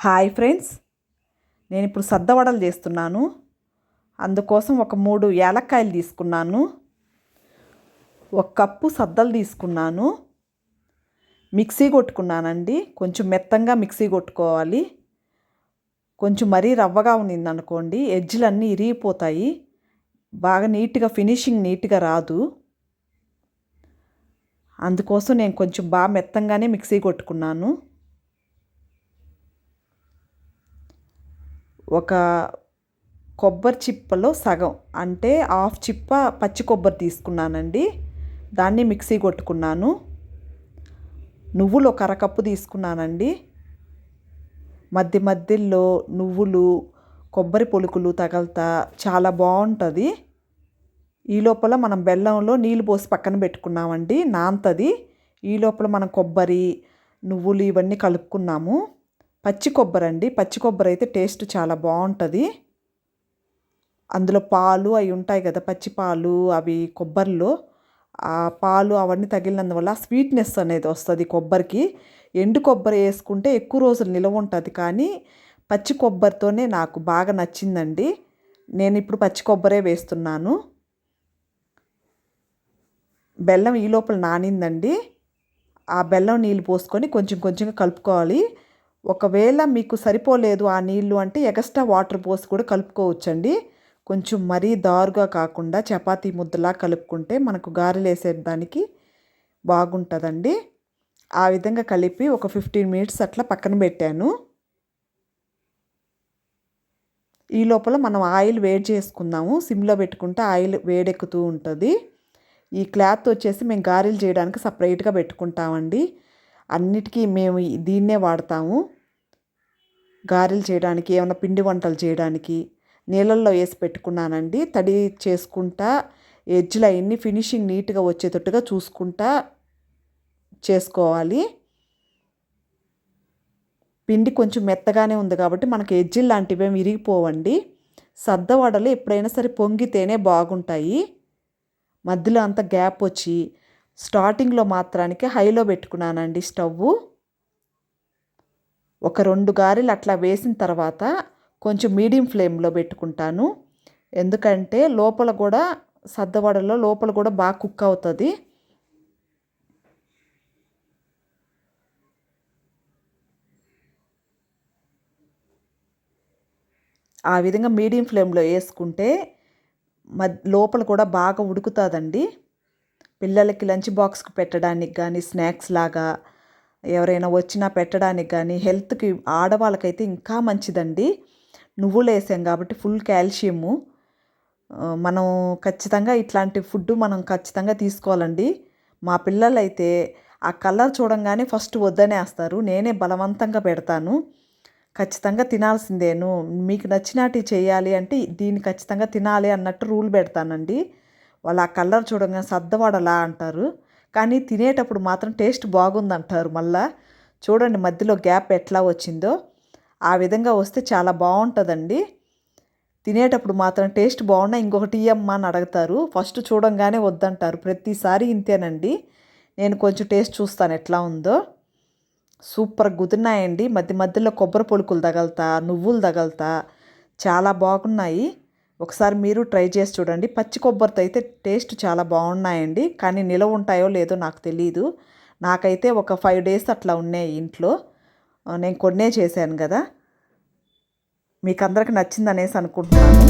Hi friends, నేను ఇప్పుడు సద్దవడలు చేస్తున్నాను. అందుకోసం ఒక 3 యాలక్కాయలు తీసుకున్నాను. 1 కప్పు సద్దలు తీసుకున్నాను. మిక్సీ కొట్టుకున్నానండి. కొంచెం మెత్తంగా మిక్సీ కొట్టుకోవాలి. కొంచెం మరీ రవ్వగా ఉన్నిందనుకోండి ఎడ్జ్లన్నీ ఇరిగిపోతాయి. బాగా నీట్గా ఫినిషింగ్ నీట్గా రాదు. అందుకోసం నేను కొంచెం బాగా మెత్తంగానే మిక్సీ కొట్టుకున్నాను. ఒక కొబ్బరి చిప్పలో సగం అంటే హాఫ్ చిప్ప పచ్చి కొబ్బరి తీసుకున్నానండి. దాన్ని మిక్సీ కొట్టుకున్నాను. నువ్వులు ఒక అరకప్పు తీసుకున్నానండి. మధ్య మధ్యలో నువ్వులు కొబ్బరి పొలుకులు తగలతా చాలా బాగుంటుంది. ఈ లోపల మనం బెల్లంలో నీళ్ళు పోసి పక్కన పెట్టుకున్నామండి, నాంతది. ఈ లోపల మనం కొబ్బరి నువ్వులు ఇవన్నీ కలుపుకున్నాము. పచ్చి కొబ్బరి అండి, పచ్చి కొబ్బరి అయితే టేస్ట్ చాలా బాగుంటుంది. అందులో పాలు అవి ఉంటాయి కదా, పచ్చి పాలు అవి కొబ్బరిలో ఆ పాలు అవన్నీ తగిలినందువల్ల స్వీట్నెస్ అనేది వస్తుంది కొబ్బరికి. ఎండు కొబ్బరి వేసుకుంటే ఎక్కువ రోజులు నిలవ ఉంటుంది, కానీ పచ్చి కొబ్బరితోనే నాకు బాగా నచ్చిందండి. నేను ఇప్పుడు పచ్చి కొబ్బరే వేస్తున్నాను. బెల్లం ఈ లోపల నానిందండి. ఆ బెల్లం నీళ్ళు పోసుకొని కొంచెం కొంచెంగా కలుపుకోవాలి. ఒకవేళ మీకు సరిపోలేదు ఆ నీళ్ళు అంటే ఎక్స్ట్రా వాటర్ పోసి కూడా కలుపుకోవచ్చండి. కొంచెం మరీ దారుగా కాకుండా చపాతీ ముద్దలా కలుపుకుంటే మనకు గారెలు వేసేదానికి బాగుంటుందండి. ఆ విధంగా కలిపి ఒక 15 మినిట్స్ అట్లా పక్కన పెట్టాను. ఈ లోపల మనం ఆయిల్ వేడి చేసుకుందాము. సిమ్లో పెట్టుకుంటే ఆయిల్ వేడెక్కుతూ ఉంటుంది. ఈ క్లాత్ వచ్చేసి మేము గారెలు చేయడానికి సపరేట్గా పెట్టుకుంటామండి. అన్నిటికీ మేము దీన్నే వాడతాము. గారెలు చేయడానికి, ఏమైనా పిండి వంటలు చేయడానికి నీళ్ళల్లో వేసి పెట్టుకున్నానండి. తడి చేసుకుంటా ఎడ్జ్లు అవన్నీ ఫినిషింగ్ నీట్గా వచ్చేటట్టుగా చూసుకుంటా చేసుకోవాలి. పిండి కొంచెం మెత్తగానే ఉంది కాబట్టి మనకి ఎడ్జిల్ లాంటివి ఏమి విరిగిపోవండి. సద్దవడలు ఎప్పుడైనా సరే పొంగితేనే బాగుంటాయి. మధ్యలో అంతా గ్యాప్ వచ్చి స్టార్టింగ్లో మాత్రానికి హైలో పెట్టుకున్నానండి స్టవ్. ఒక 2 గారెలు అట్లా వేసిన తర్వాత కొంచెం మీడియం ఫ్లేమ్లో పెట్టుకుంటాను. ఎందుకంటే లోపల కూడా సద్దవడలో లోపల కూడా బాగా కుక్ అవుతుంది. ఆ విధంగా మీడియం ఫ్లేమ్లో వేసుకుంటే లోపల కూడా బాగా ఉడుకుతుందండి. పిల్లలకి లంచ్ బాక్స్కి పెట్టడానికి కానీ, స్నాక్స్ లాగా ఎవరైనా వచ్చినా పెట్టడానికి కానీ, హెల్త్కి ఆడవాళ్ళకైతే ఇంకా మంచిదండి. నువ్వులు వేసాం కాబట్టి ఫుల్ కాల్షియము. మనం ఖచ్చితంగా ఇట్లాంటి ఫుడ్ మనం ఖచ్చితంగా తీసుకోవాలండి. మా పిల్లలైతే ఆ కలర్ చూడంగానే ఫస్ట్ వద్దనేస్తారు. నేనే బలవంతంగా పెడతాను. ఖచ్చితంగా తినాల్సిందేను, మీకు నచ్చినట్టు చేయాలి అంటే దీన్ని ఖచ్చితంగా తినాలి అన్నట్టు రూల్ పెడతానండి. వాళ్ళు ఆ కలర్ చూడంగానే సద్దవడలా అంటారు, కానీ తినేటప్పుడు మాత్రం టేస్ట్ బాగుందంటారు. మళ్ళా చూడండి మధ్యలో గ్యాప్ ఎట్లా వచ్చిందో. ఆ విధంగా వస్తే చాలా బాగుంటుందండి. తినేటప్పుడు మాత్రం టేస్ట్ బాగున్నా ఇంకొకటి ఇయ్యమ్మా అని అడుగుతారు. ఫస్ట్ చూడంగానే వద్దంటారు. ప్రతిసారి ఇంతేనండి. నేను కొంచెం టేస్ట్ చూస్తాను ఎట్లా ఉందో. సూపర్ కుదిరినాయండి. మధ్య మధ్యలో కొబ్బరి పొలుకులు తగలుతా, నువ్వులు తగలుతా చాలా బాగున్నాయి. ఒకసారి మీరు ట్రై చేసి చూడండి. పచ్చి కొబ్బరితో అయితే టేస్ట్ చాలా బాగున్నాయండి, కానీ నిలవ ఉంటాయో లేదో నాకు తెలియదు. నాకైతే ఒక 5 డేస్ అట్లా ఉన్నాయి ఇంట్లో. నేను కొన్నే చేశాను కదా. మీకు అందరికి నచ్చిందనేసి అనుకుంటున్నాను.